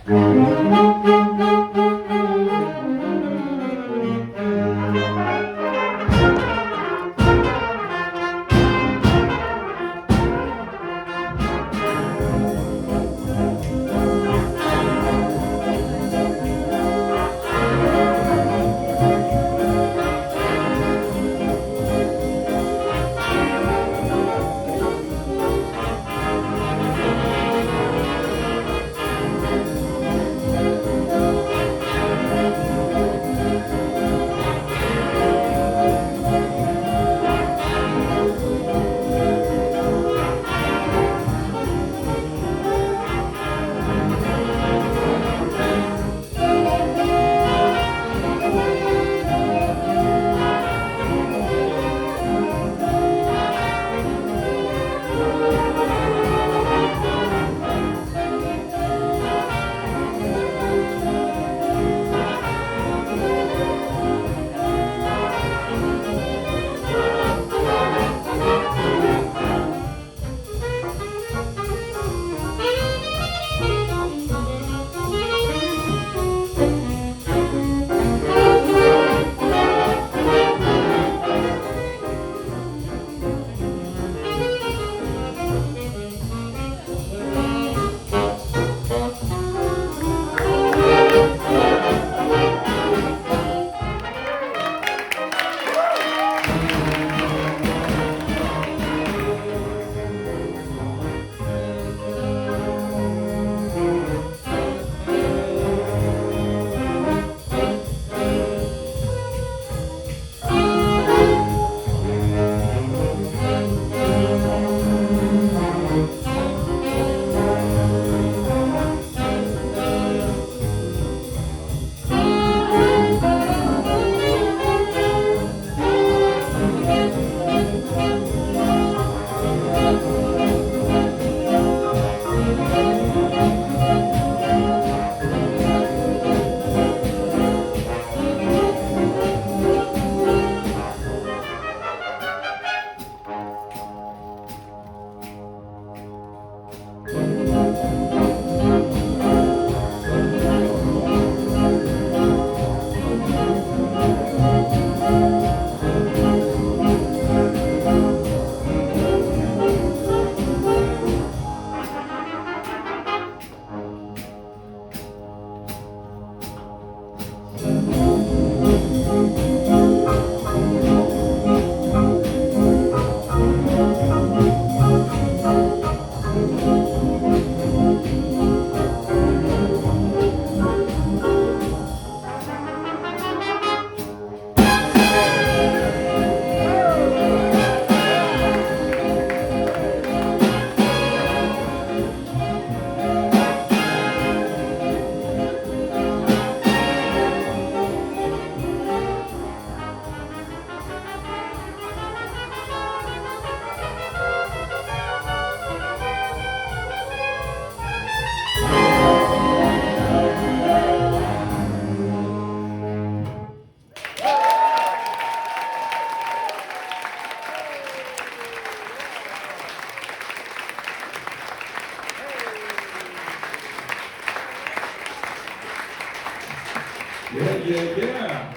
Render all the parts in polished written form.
Yeah.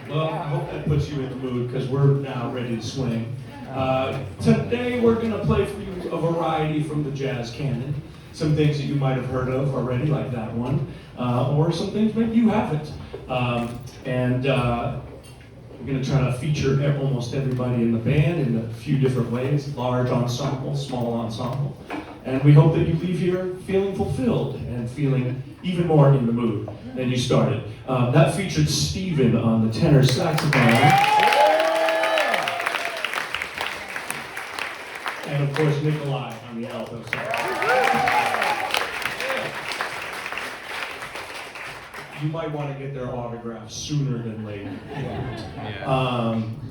Well, I hope that puts you in the mood because we're now ready to swing. Today we're going to play for you a variety from the jazz canon. Some things that you might have heard of already, like that one, or some things maybe you haven't. We're going to try to feature almost everybody in the band in a few different ways, large ensemble, small ensemble. And we hope that you leave here feeling fulfilled and feeling even more in the mood than you started. That featured Stephen on the tenor saxophone. And of course, Nikolai on the alto saxophone. You might want to get their autograph sooner than later.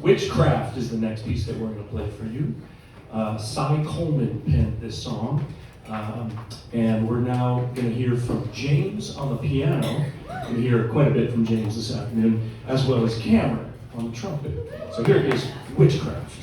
Witchcraft is the next piece that we're going to play for you. Coleman penned this song. And we're now going to hear from James on the piano. We'll hear quite a bit from James this afternoon, as well as Cameron on the trumpet. So here is Witchcraft.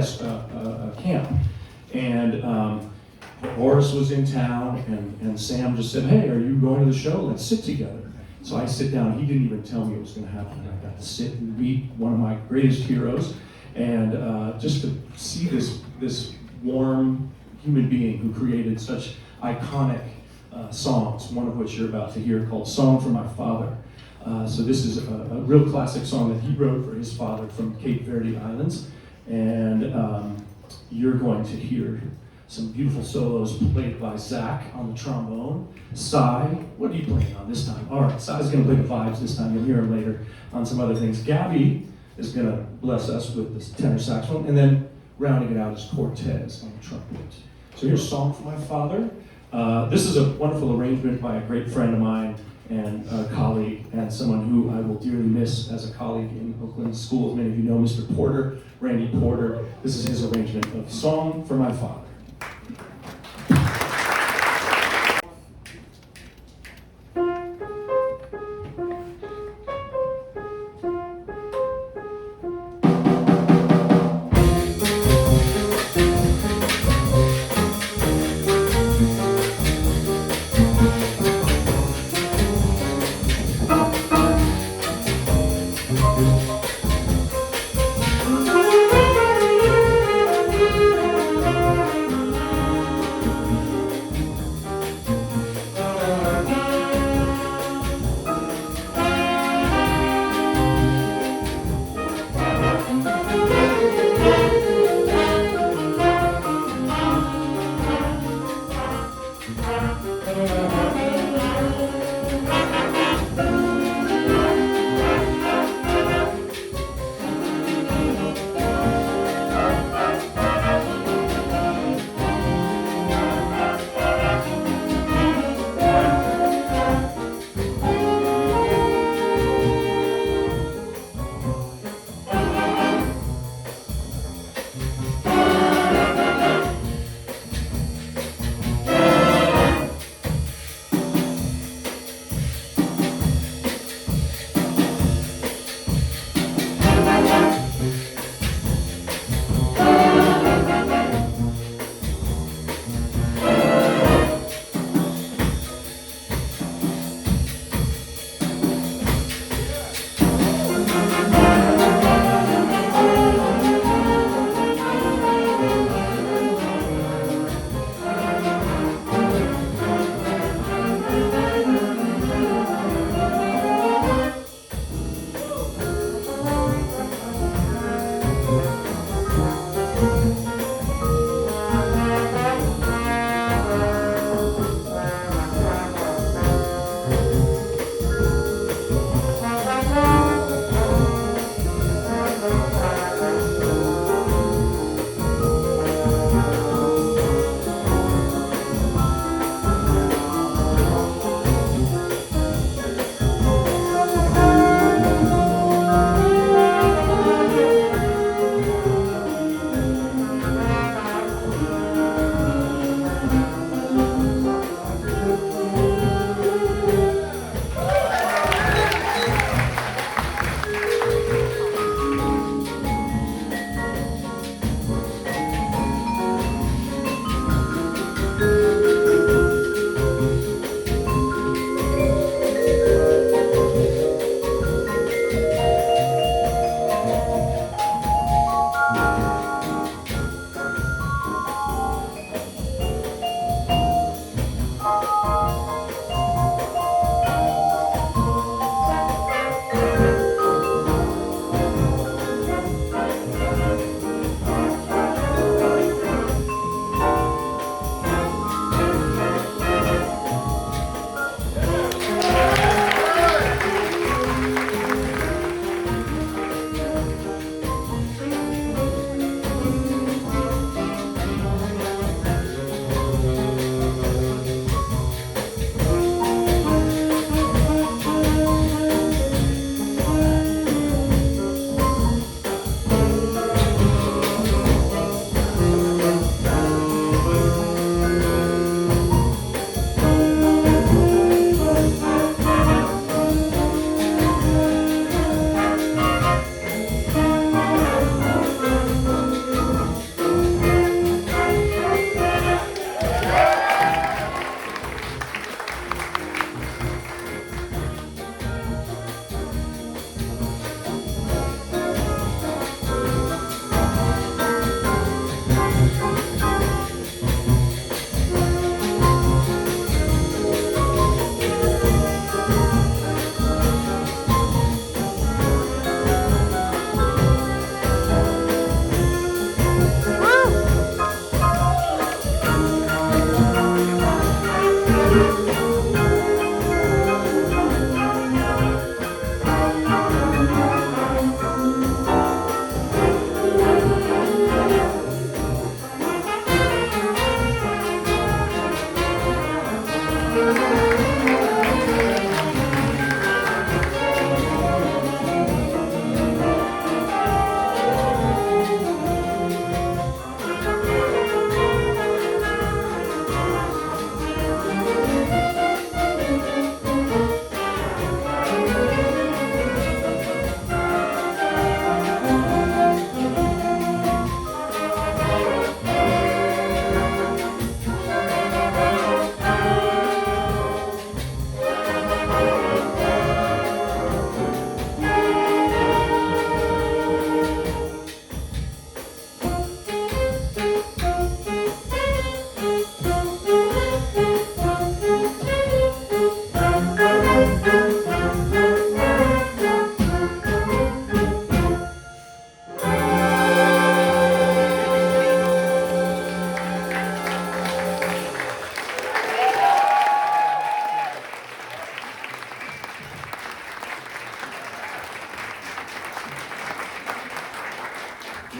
jazz camp. And Horace was in town, and Sam just said, hey, are you going to the show? Let's sit together. So I sit down. He didn't even tell me it was going to happen. I got to sit and meet one of my greatest heroes, and just to see this warm human being who created such iconic songs, one of which you're about to hear called Song for My Father. So this is a real classic song that he wrote for his father from Cape Verde Islands, and you're going to hear some beautiful solos played by Zach on the trombone. Cy, what are you playing on this time? All right, Cy's going to play the vibes this time. You'll hear him later on some other things. Gabby is going to bless us with this tenor saxophone, and then rounding it out is Cortez on the trumpet. So here's Song for My Father. This is a wonderful arrangement by a great friend of mine and a colleague, and someone who I will dearly miss as a colleague in Oakland School. Many of you know Mr. Porter, Randy Porter. This is his arrangement of Song for My Father.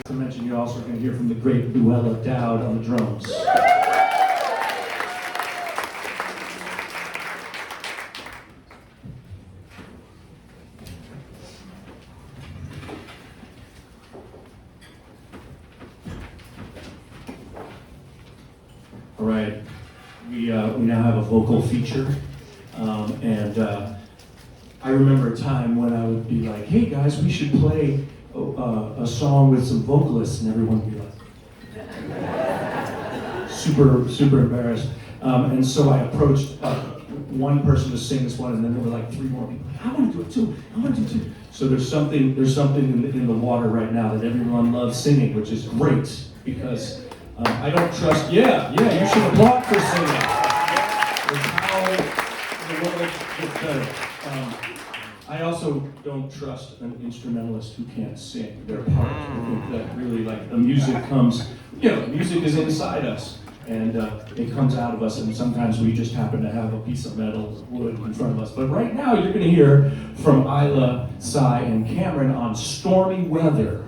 To mention, you're also going to hear from the great Luella Dowd on the drums. All right, we now have a vocal feature, and I remember a time when I would be like, "Hey guys, we should play a song with some vocalists," and everyone would be like, super embarrassed. And so I approached one person to sing this one, and then there were like three more people. I want to do it too. I want to do it too. So there's something in the water right now that everyone loves singing, which is great because I don't trust. Yeah, you should applaud for singing. It's how the world gets better. I also don't trust an instrumentalist who can't sing their part. I think that really, like, the music comes, music is inside us, and it comes out of us, and sometimes we just happen to have a piece of metal, wood in front of us. But right now, you're going to hear from Isla, Cy, and Cameron on Stormy Weather.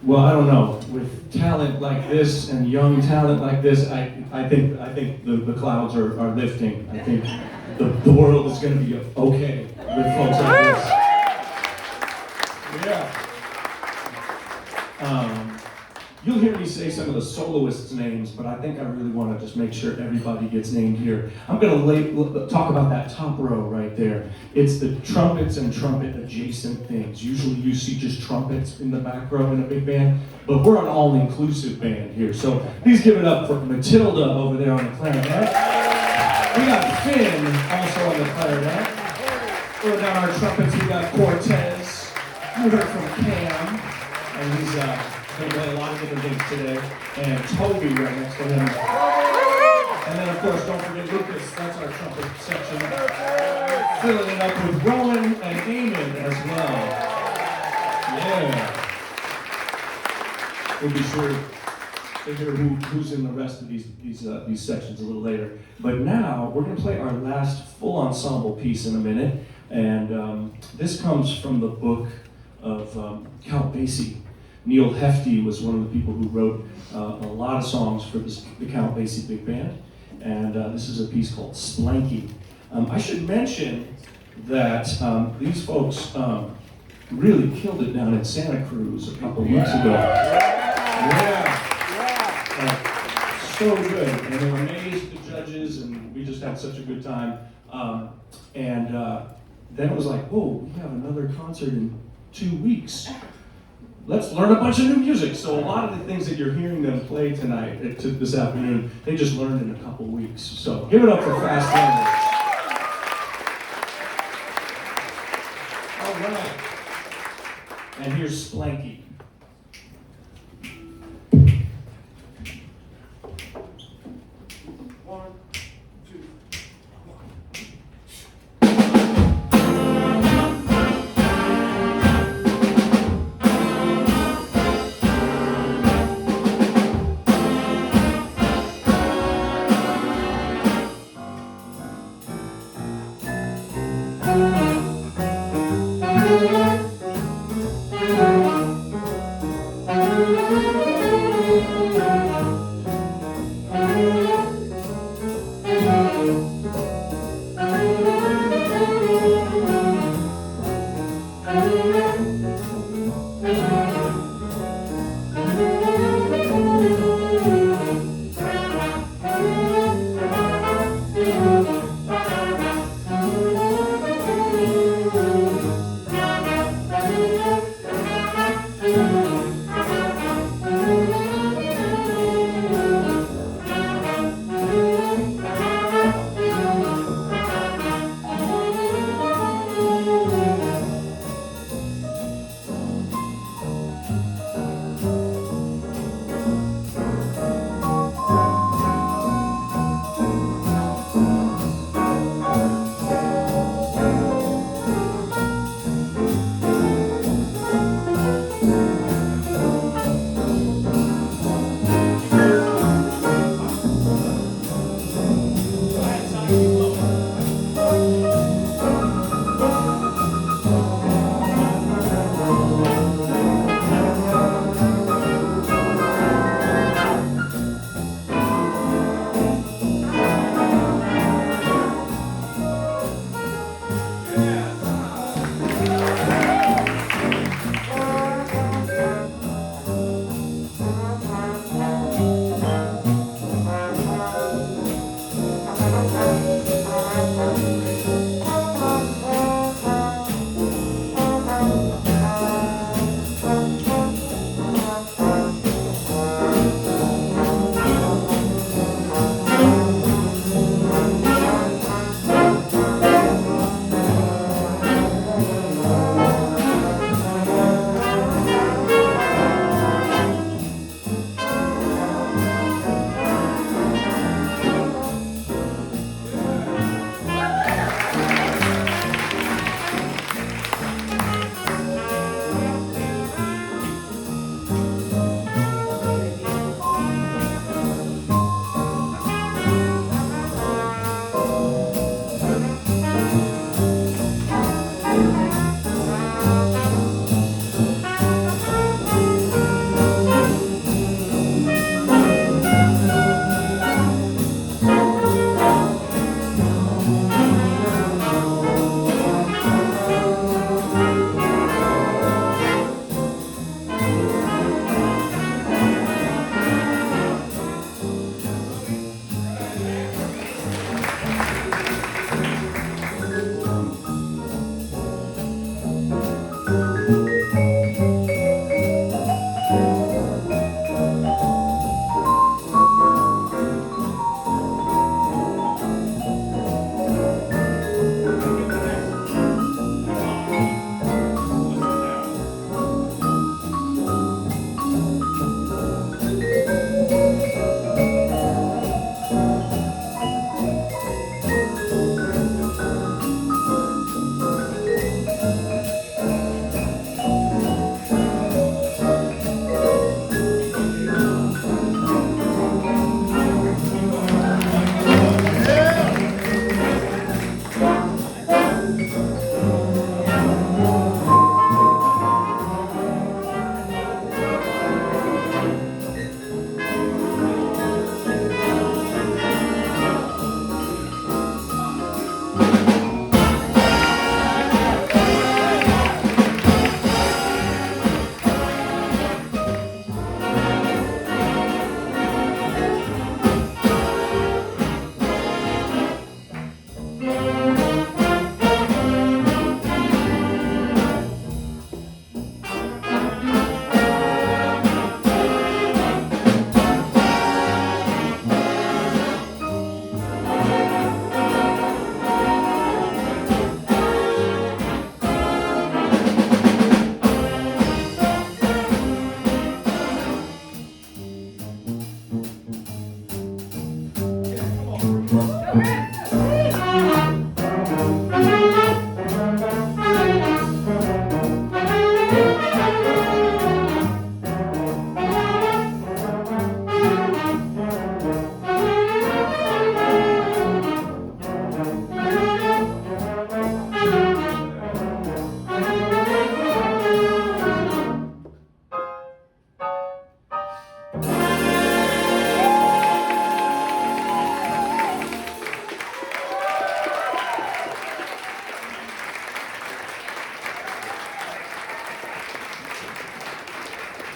Well, I don't know. With talent like this and young talent like this, I think the clouds are lifting. I think the world is going to be okay with folks like this. Yeah. You'll hear me say some of the soloists' names, but I think I really want to just make sure everybody gets named here. I'm going to talk about that top row right there. It's the trumpets and trumpet-adjacent things. Usually you see just trumpets in the back row in a big band, but we're an all-inclusive band here. So please give it up for Matilda over there on the clarinet. We got Finn also on the clarinet. Over down our trumpets, we got Cortez. You heard from Cam, and he's going to play a lot of different things today. And Toby right next to him. And then, of course, don't forget Lucas. That's our trumpet section. Filling it up with Rowan and Eamon as well. Yeah. We'll be sure to hear who's in the rest of these sections a little later. But now, we're going to play our last full ensemble piece in a minute. And this comes from the book of Count Basie. Neal Hefti was one of the people who wrote a lot of songs for the Count Basie Big Band, and this is a piece called Splanky. I should mention that these folks really killed it down in Santa Cruz a couple weeks ago. Yeah. So good, and they amazed the judges, and we just had such a good time. Then it was like, whoa, we have another concert in 2 weeks. Let's learn a bunch of new music. So a lot of the things that you're hearing them play tonight, this afternoon, they just learned in a couple weeks. So give it up for Fast Learners. All right. And here's Splanky.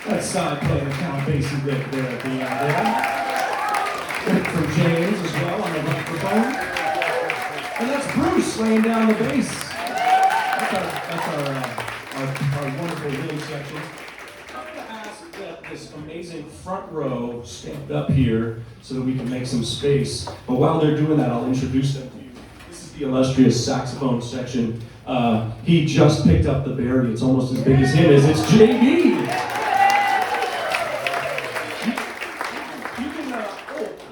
That's Cy playing the Count Basie bit there at the end there. From James as well on the microphone. And that's Bruce laying down the bass. That's our wonderful little section. I'm going to ask that this amazing front row stand up here so that we can make some space. But while they're doing that, I'll introduce them to you. This is the illustrious saxophone section. He just picked up the Barry. It's almost as big as him as it's JB.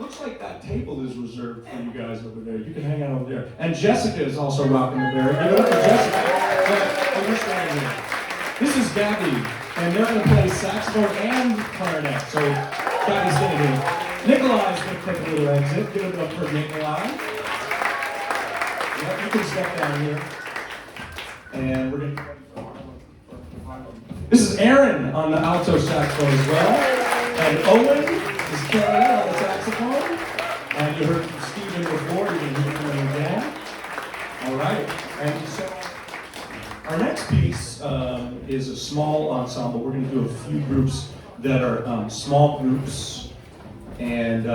Looks like that table is reserved for you guys over there. You can hang out over there. And Jessica is also rocking the Barry. Give it up for Jessica. This is Gabby, and they're going to play saxophone and clarinet. So Gabby's going to do it. Nikolai's going to take a little exit. Give it up for Nikolai. Yeah, you can step down here. And we're going to get ready for Harlem. This is Aaron on the alto saxophone as well. And Owen is clarinet on the saxophone. And you heard from Stephen before. You're going to hear from him again. All right. And so our next piece is a small ensemble. We're going to do a few groups that are small groups. And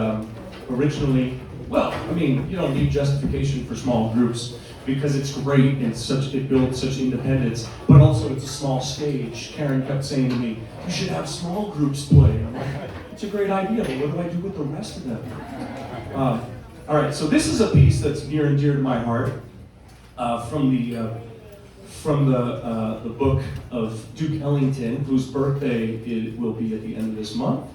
originally, well, I mean, you don't need justification for small groups because it's great and it builds such independence, but also it's a small stage. Karen kept saying to me, you should have small groups play. I'm like, it's a great idea, but what do I do with the rest of them? All right, so this is a piece that's near and dear to my heart from the book of Duke Ellington, whose birthday it will be at the end of this month.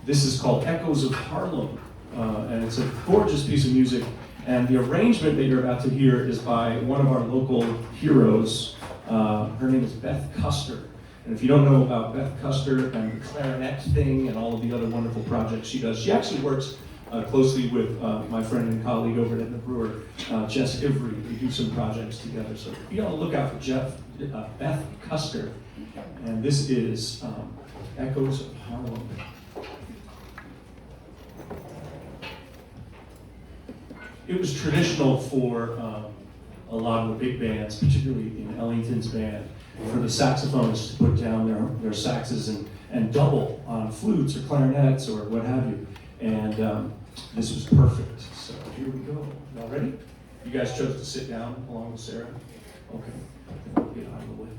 This is called Echoes of Harlem, and it's a gorgeous piece of music. And the arrangement that you're about to hear is by one of our local heroes. Her name is Beth Custer. And if you don't know about Beth Custer and the clarinet thing and all of the other wonderful projects she does, she actually works closely with my friend and colleague over at Edna Brewer, Jess Ivry. We do some projects together. So be on the lookout for Beth Custer. And this is Echoes of Harlem. It was traditional for a lot of the big bands, particularly in Ellington's band, for the saxophonists to put down their saxes and double on flutes or clarinets or what have you. And this was perfect. So here we go. Y'all ready? You guys chose to sit down along with Sarah? Okay. I'll get out of the way.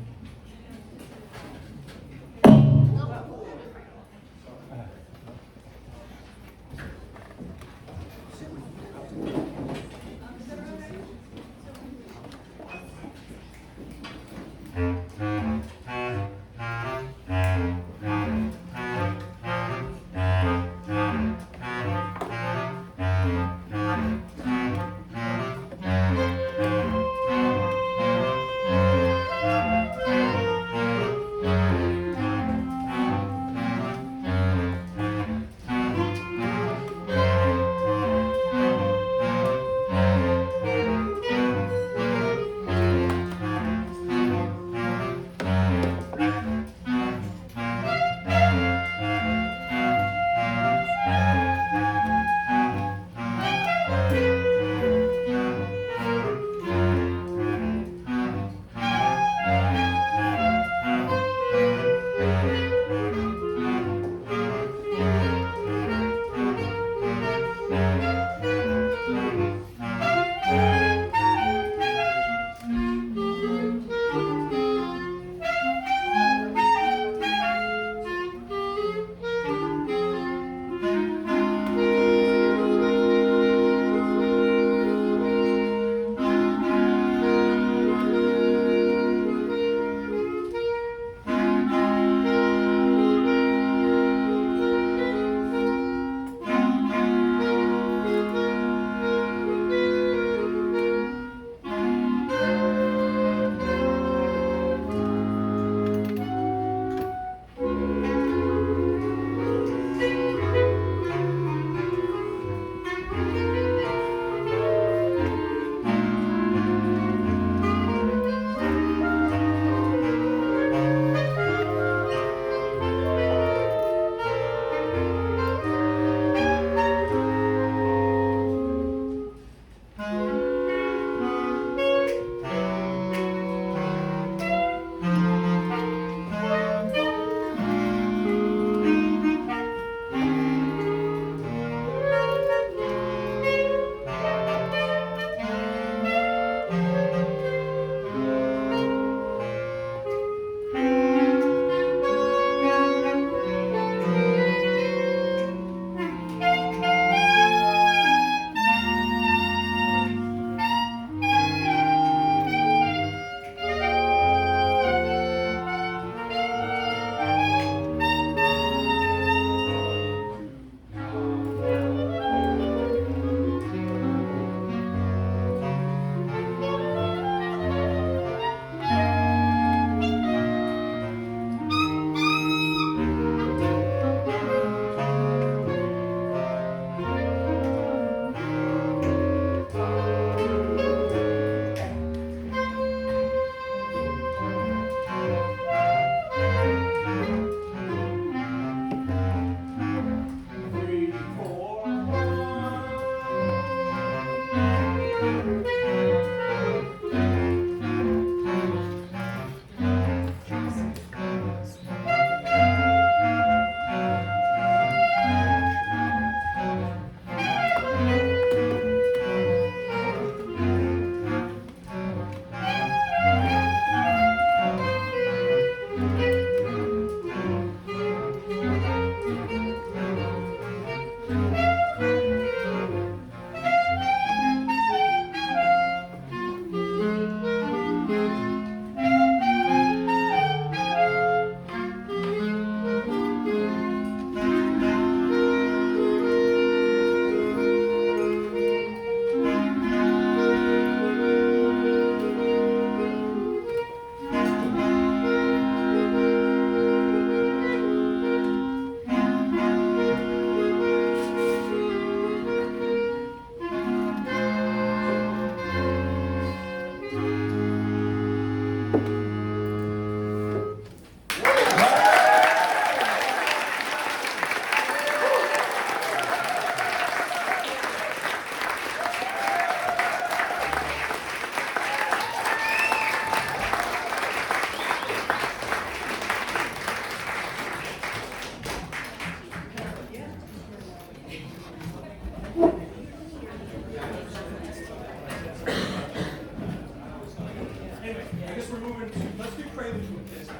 guess we're moving to, let's do Prelude to a Kiss now.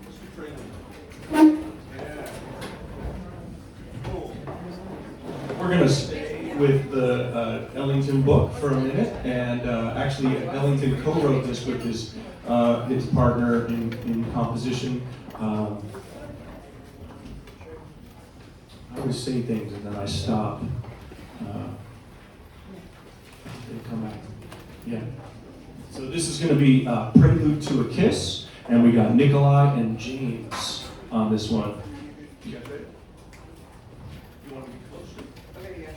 Let's do Prelude. Yeah. Cool. We're going to stay with the Ellington book for a minute, and actually Ellington co-wrote this with his partner in composition. I always say things and then I stop. They come back. Yeah. So this is going to be Prelude to a Kiss, and we got Nikolai and James on this one. You guys ready? You want to be closer? Okay, yeah.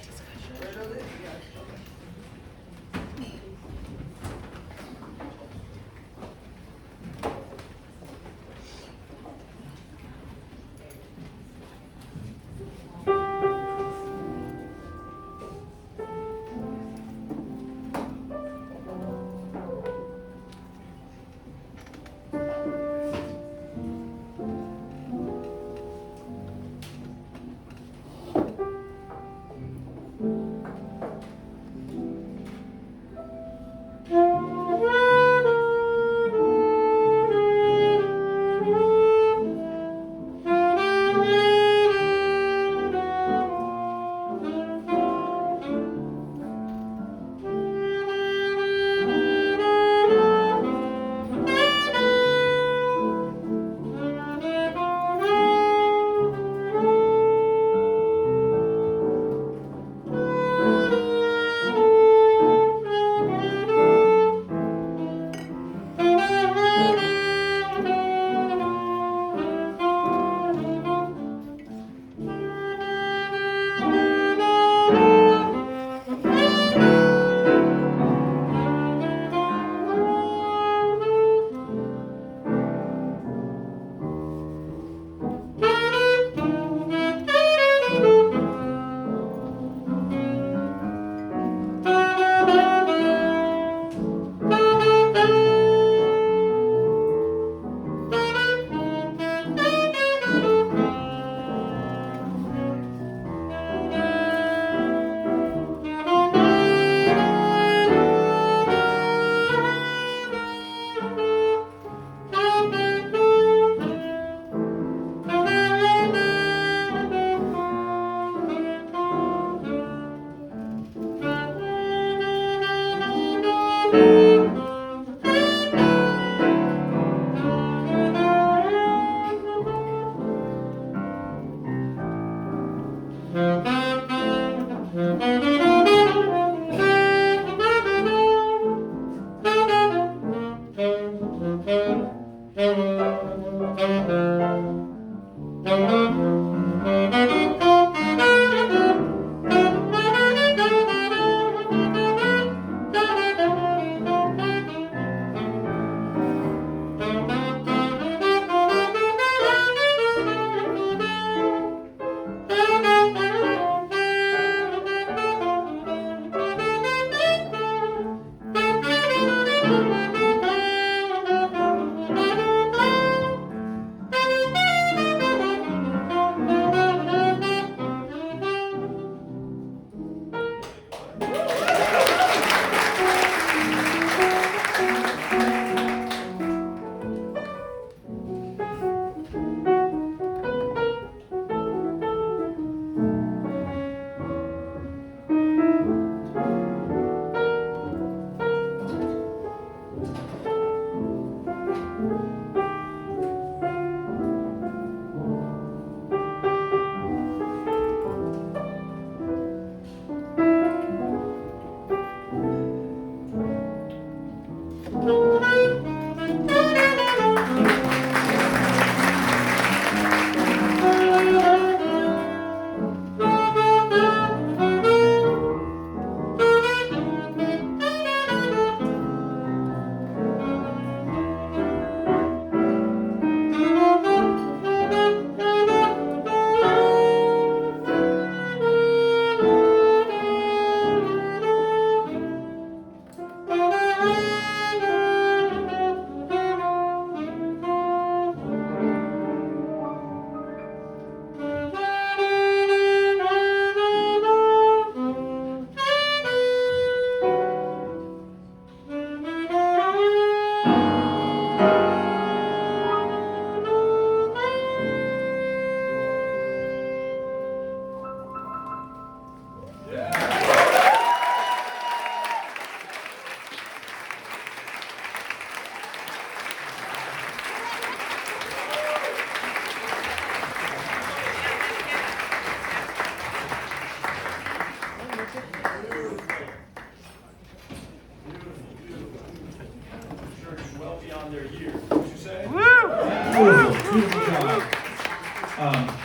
beyond their years. Would you say? Beautiful, beautiful job.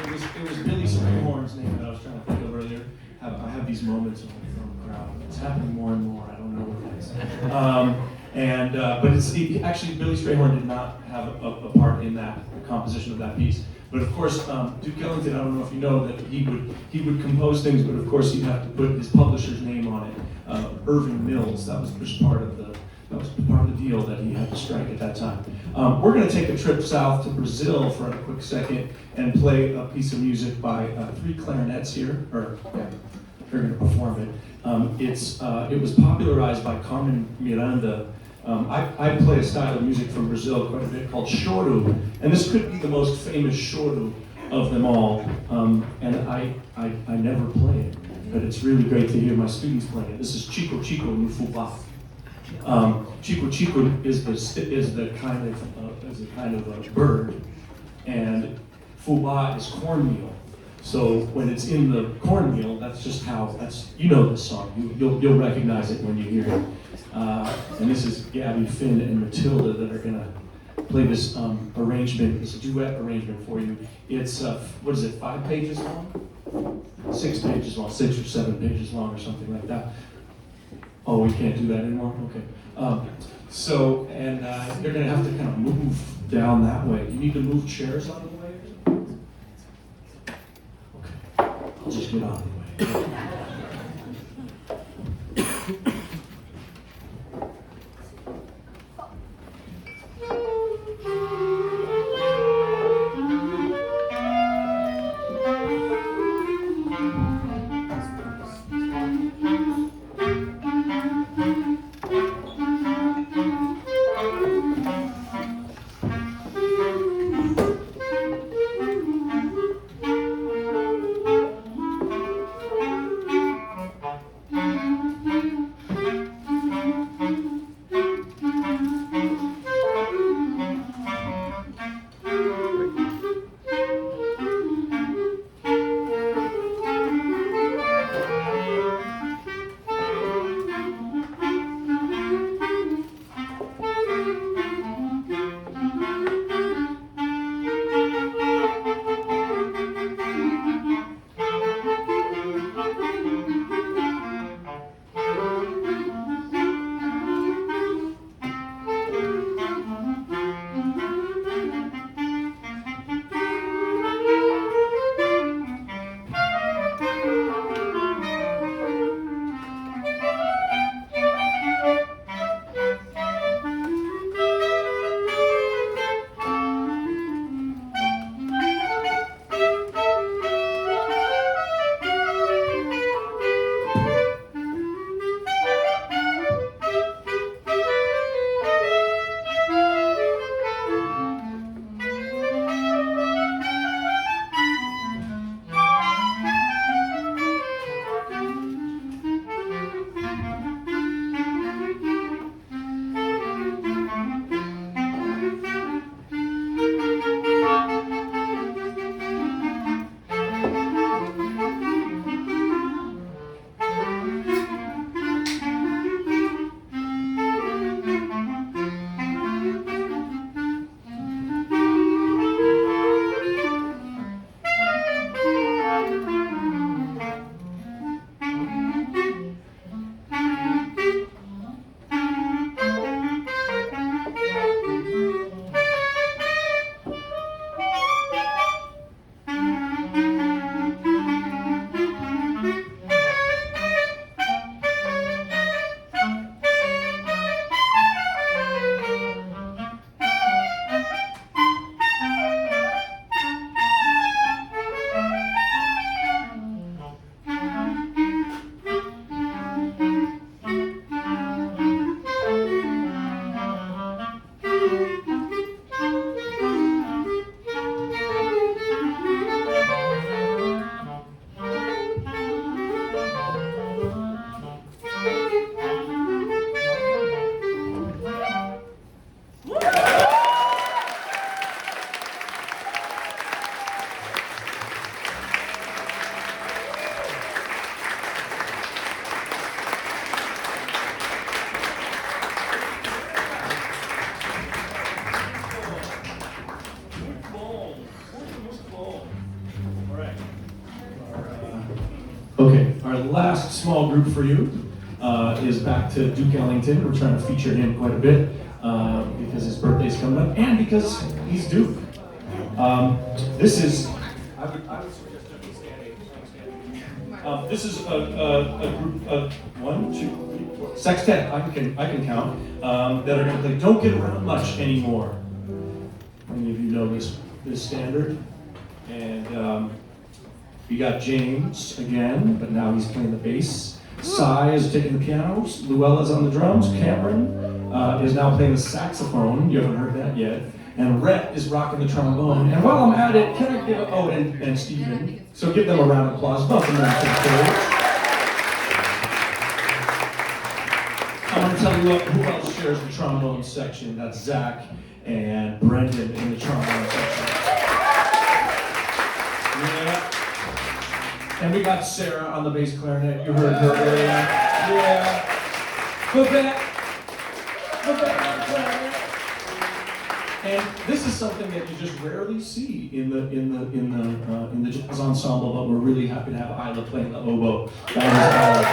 It was Billy Horne's name that I was trying to think of earlier. I have these moments in the crowd. It's happening more and more. I don't know what that is. But actually Billy Strayhorn did not have a part in that composition of that piece. But of course, Duke Ellington, I don't know if you know that he would compose things, but of course he'd have to put his publisher's name on it. Irving Mills, that was just part of the deal that he had to strike at that time. We're going to take a trip south to Brazil for a quick second and play a piece of music by 3 clarinets here, they're going to perform it. It was popularized by Carmen Miranda. I play a style of music from Brazil quite a bit called choro, and this could be the most famous choro of them all. And I never play it, but it's really great to hear my students play it. This is Tico-Tico no Fubá. Tico-Tico is the kind of a bird, and Fubá is cornmeal. So when it's in the cornmeal, that's you know this song. You'll recognize it when you hear it. And this is Gabby, Finn, and Matilda that are gonna play this arrangement, this duet arrangement for you. It's 5 pages long? 6 pages long, 6 or 7 pages long, or something like that. Oh, we can't do that anymore? Okay. You're gonna have to kind of move down that way. You need to move chairs out of the way? Okay, I'll just get out of the way. last small group for you is back to Duke Ellington. We're trying to feature him quite a bit because his birthday's coming up and because he's Duke. This is, I would suggest just standing. This is a group of 1, 2, 3, 4, sextet, I can count, that are going to play Don't Get Around Much Anymore. Many of you know this standard. And we got James again, but now he's playing the bass. Cy is taking the pianos. Luella's on the drums. Cameron is now playing the saxophone. You haven't heard that yet. And Rhett is rocking the trombone. And while I'm at it, can I give and Steven. So give them a round of applause. Welcome them to the stage. I'm going to tell you who else shares the trombone section. That's Zach and Brendan in the trombone section. Yeah. And we got Sarah on the bass clarinet. You heard her earlier. Yeah. Fubá on the clarinet. And this is something that you just rarely see in the jazz ensemble, but we're really happy to have Isla playing the oboe. That was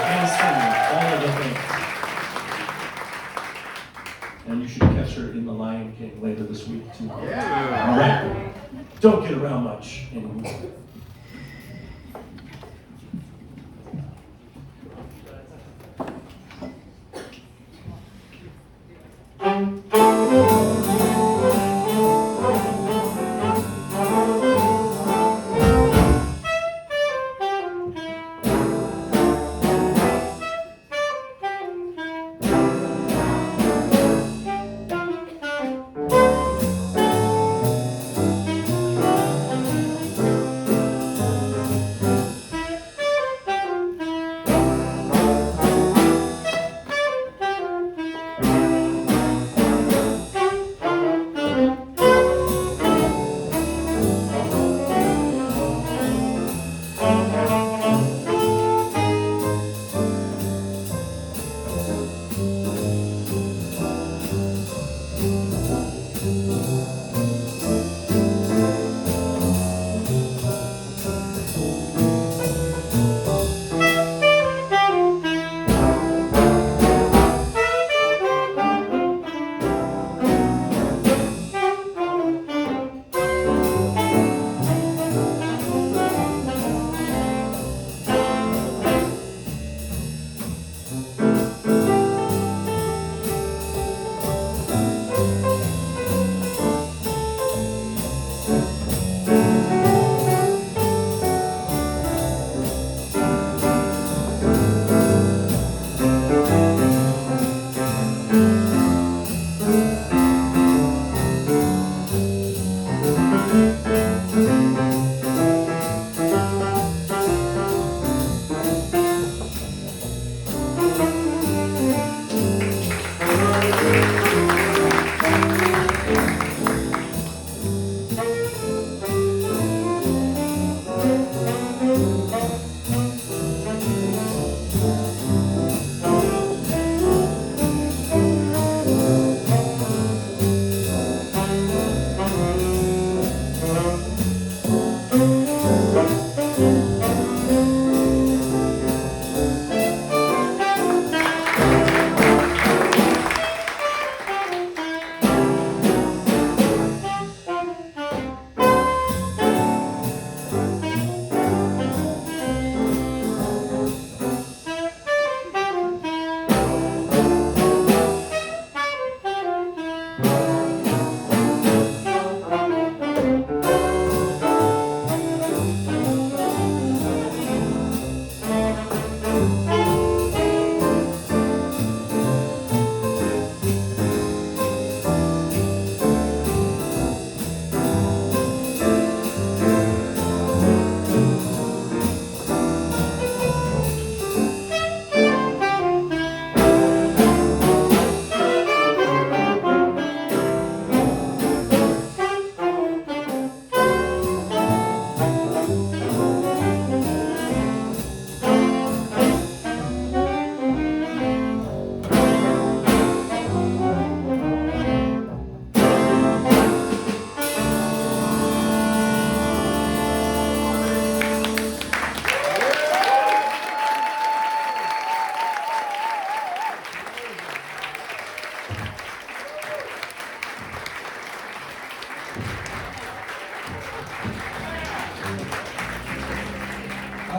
and singing, all of the things. And you should catch her in The Lion King later this week too. Yeah. All right. Don't get around much anymore.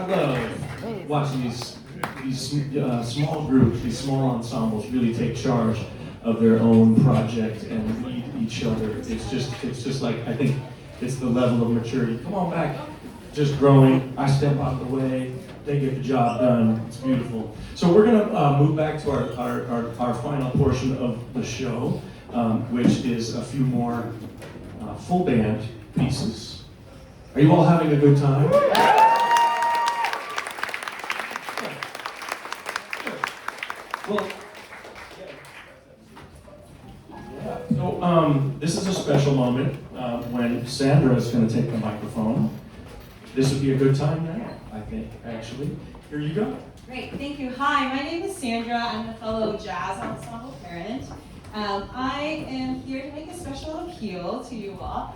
love watching these small groups, these small ensembles really take charge of their own project and lead each other. It's just like, I think it's the level of maturity. Come on back, just growing. I step out of the way, they get the job done. It's beautiful. So we're gonna move back to our final portion of the show, which is a few more full band pieces. Are you all having a good time? Well, yeah. So this is a special moment when Sandra is going to take the microphone. This would be a good time now, I think, actually. Here you go. Great, thank you. Hi, my name is Sandra. I'm a fellow jazz ensemble parent. I am here to make a special appeal to you all.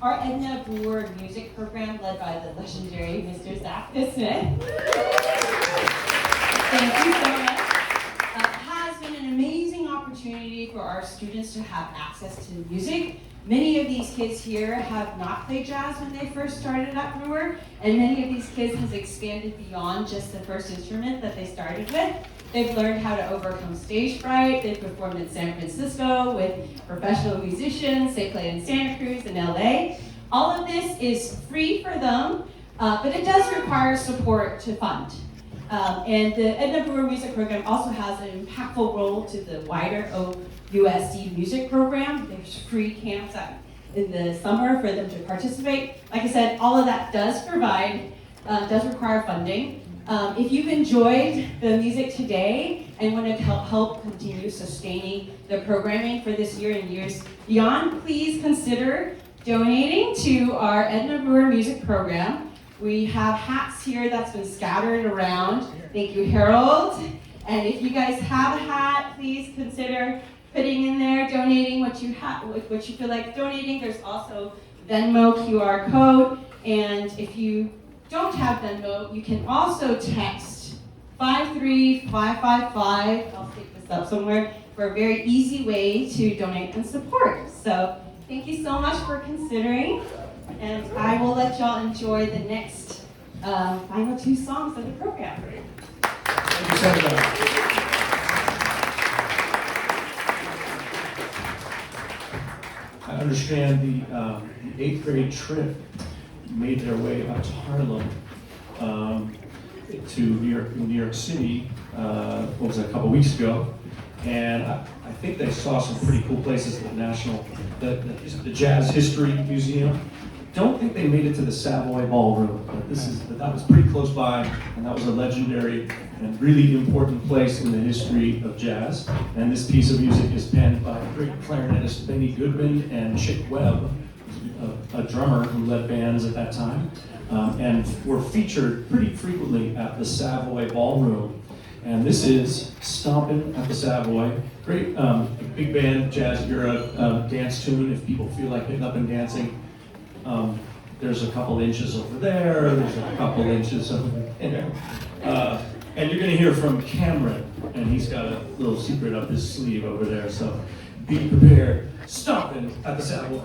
Our Edna Brewer music program, led by the legendary Mr. Zach Smith. Thank you so much. Has been an amazing opportunity for our students to have access to music. Many of these kids here have not played jazz when they first started at Brewer, and many of these kids has expanded beyond just the first instrument that they started with. They've learned how to overcome stage fright. They've performed in San Francisco with professional musicians. They play in Santa Cruz and LA. All of this is free for them, but it does require support to fund. And the Edna Brewer Music Program also has an impactful role to the wider OUSD music program. There's free camps in the summer for them to participate. Like I said, all of that does require funding. If you've enjoyed the music today and want to help continue sustaining the programming for this year and years beyond, please consider donating to our Edna Brewer Music Program. We have hats here that's been scattered around. Thank you, Harold. And if you guys have a hat, please consider putting in there, donating what you feel like donating. There's also Venmo QR code. And if you don't have Venmo, you can also text 53555. I'll stick this up somewhere for a very easy way to donate and support. So thank you so much for considering. And I will let y'all enjoy the next final two songs of the program. Thank you, Sandra. I understand the 8th grade trip made their way up to Harlem to New York City, what was that, a couple weeks ago. And I think they saw some pretty cool places at the Jazz History Museum. Don't think they made it to the Savoy Ballroom, but that was pretty close by, and that was a legendary and really important place in the history of jazz. And this piece of music is penned by great clarinetist Benny Goodman and Chick Webb, a drummer who led bands at that time, and were featured pretty frequently at the Savoy Ballroom. And this is Stompin' at the Savoy. Great big band, jazz era dance tune if people feel like getting up and dancing. There's a couple inches over there, there's a couple inches over there. And you're gonna hear from Cameron, and he's got a little secret up his sleeve over there, so be prepared. Stompin' at the Savoy.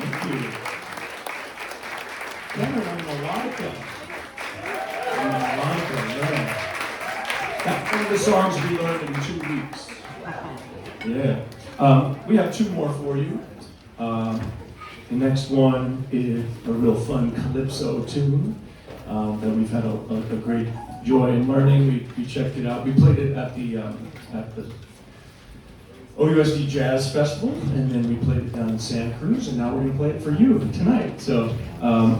Thank you. Then we're on melodica. Yeah. That's one of the songs we learned in 2 weeks. Yeah. We have 2 more for you. The next one is a real fun calypso tune that we've had a great joy in learning. We checked it out. We played it at the OUSD Jazz Festival, and then we played it down in Santa Cruz, and now we're going to play it for you tonight. So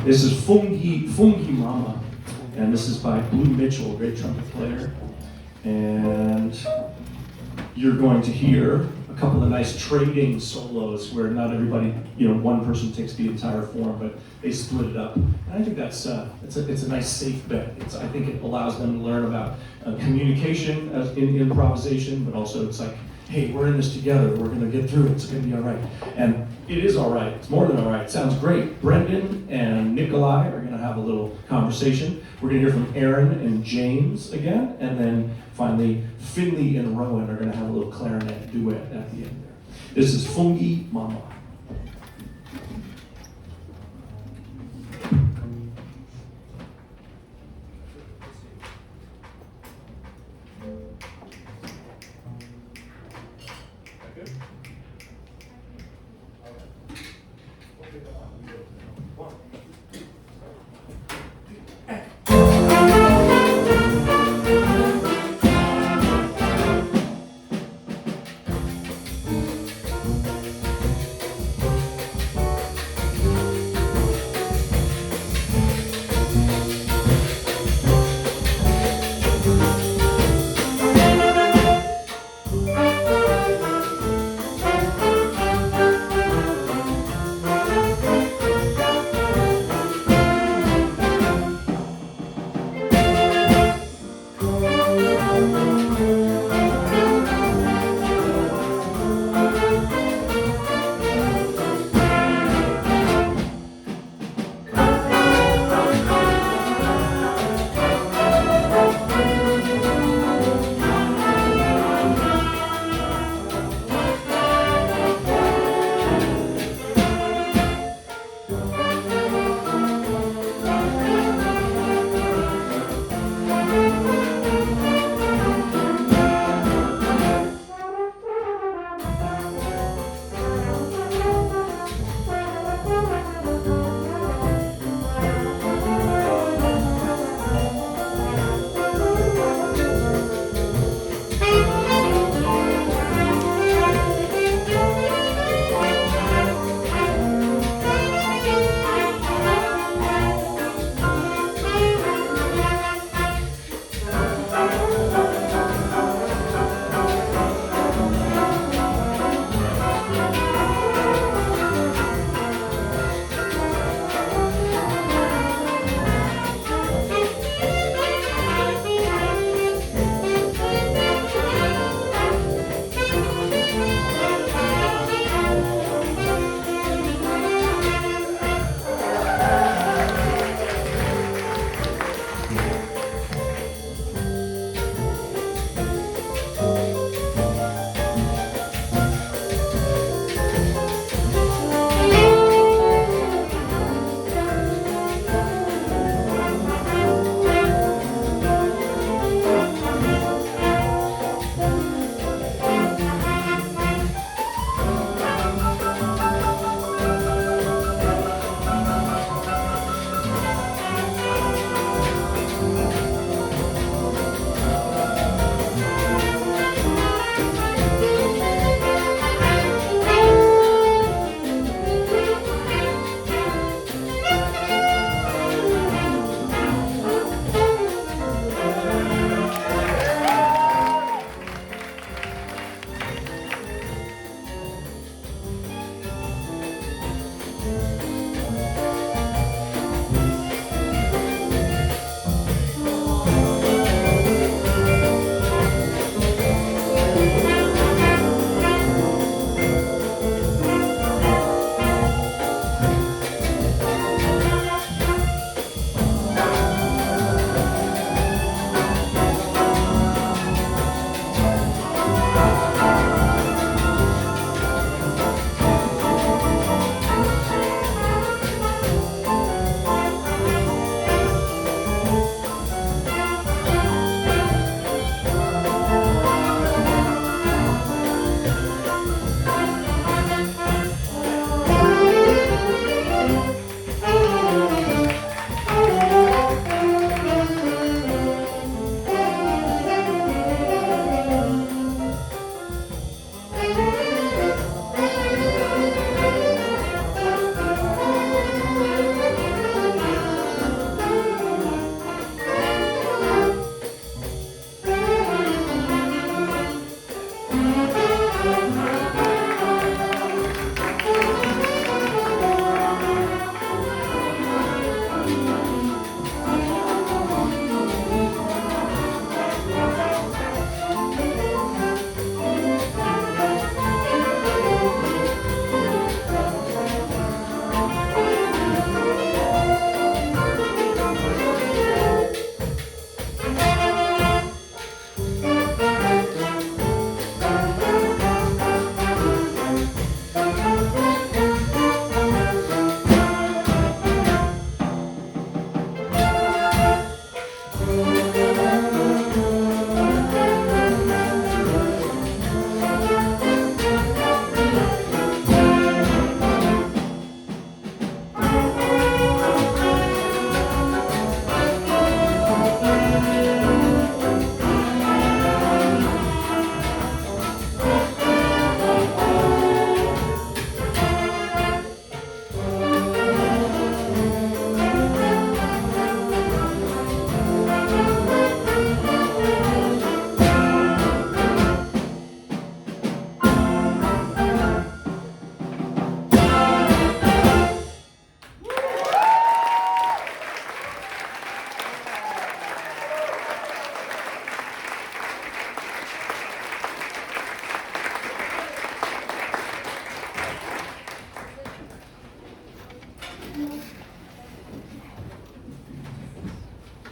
this is Fungii Mama, and this is by Blue Mitchell, a great trumpet player. And you're going to hear a couple of nice trading solos where not everybody, one person takes the entire form, but they split it up. And I think it's a nice safe bet. I think it allows them to learn about communication in improvisation, but also it's like, hey, we're in this together. We're going to get through it. It's going to be all right. And it is all right. It's more than all right. It sounds great. Brendan and Nikolai are going to have a little conversation. We're going to hear from Aaron and James again. And then finally, Finley and Rowan are going to have a little clarinet duet at the end there. This is Fungii Mama.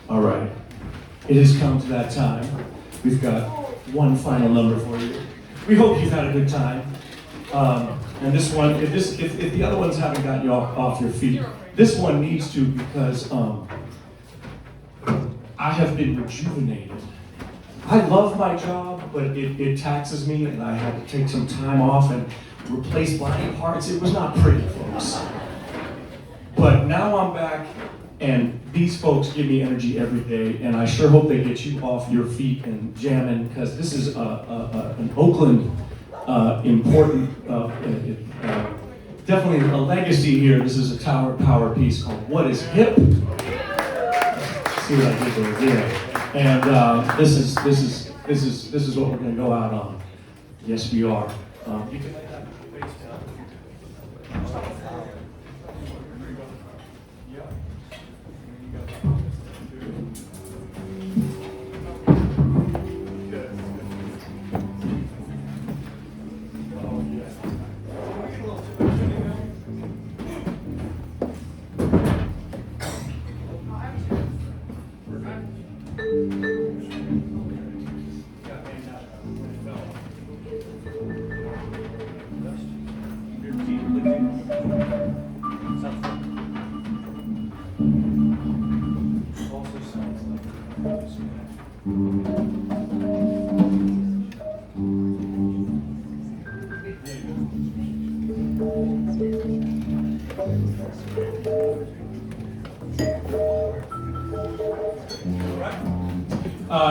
All right. It has come to that time. We've got one final number for you. We hope you've had a good time. And this one, if the other ones haven't gotten you off your feet, this one needs to, because I have been rejuvenated. I love my job, but it taxes me, and I had to take some time off and replace body parts. It was not pretty, folks. But now I'm back, and these folks give me energy every day, and I sure hope they get you off your feet and jamming, because this is an Oakland important, definitely a legacy here. This is a Tower Power piece called "What Is Hip." See what I did there? Yeah. And this is what we're going to go out on. Yes, we are. You can lay that face down.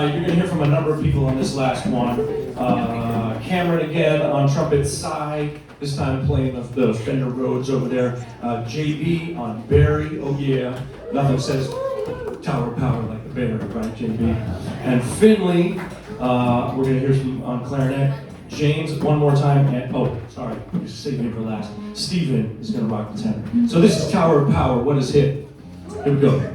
You're going to hear from a number of people on this last one. Cameron again on trumpet, Cy, this time playing the Fender Rhodes over there. JB on Barry, oh yeah, nothing says Tower Power like the Barry, right, JB? And Finley, we're going to hear from on clarinet. James, one more time, and oh, sorry, you're saving it for last. Stephen is going to rock the tenor. So this is Tower of Power, What Is Hip? Here we go.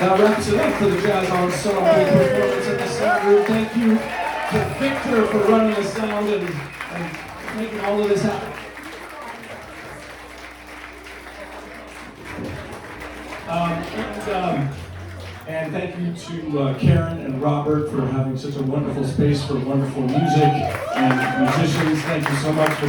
That wraps it up for the Jazz Ensemble performance in the sound room. Thank you to Victor for running the sound and making all of this happen. And thank you to Karen and Robert for having such a wonderful space for wonderful music and musicians. Thank you so much for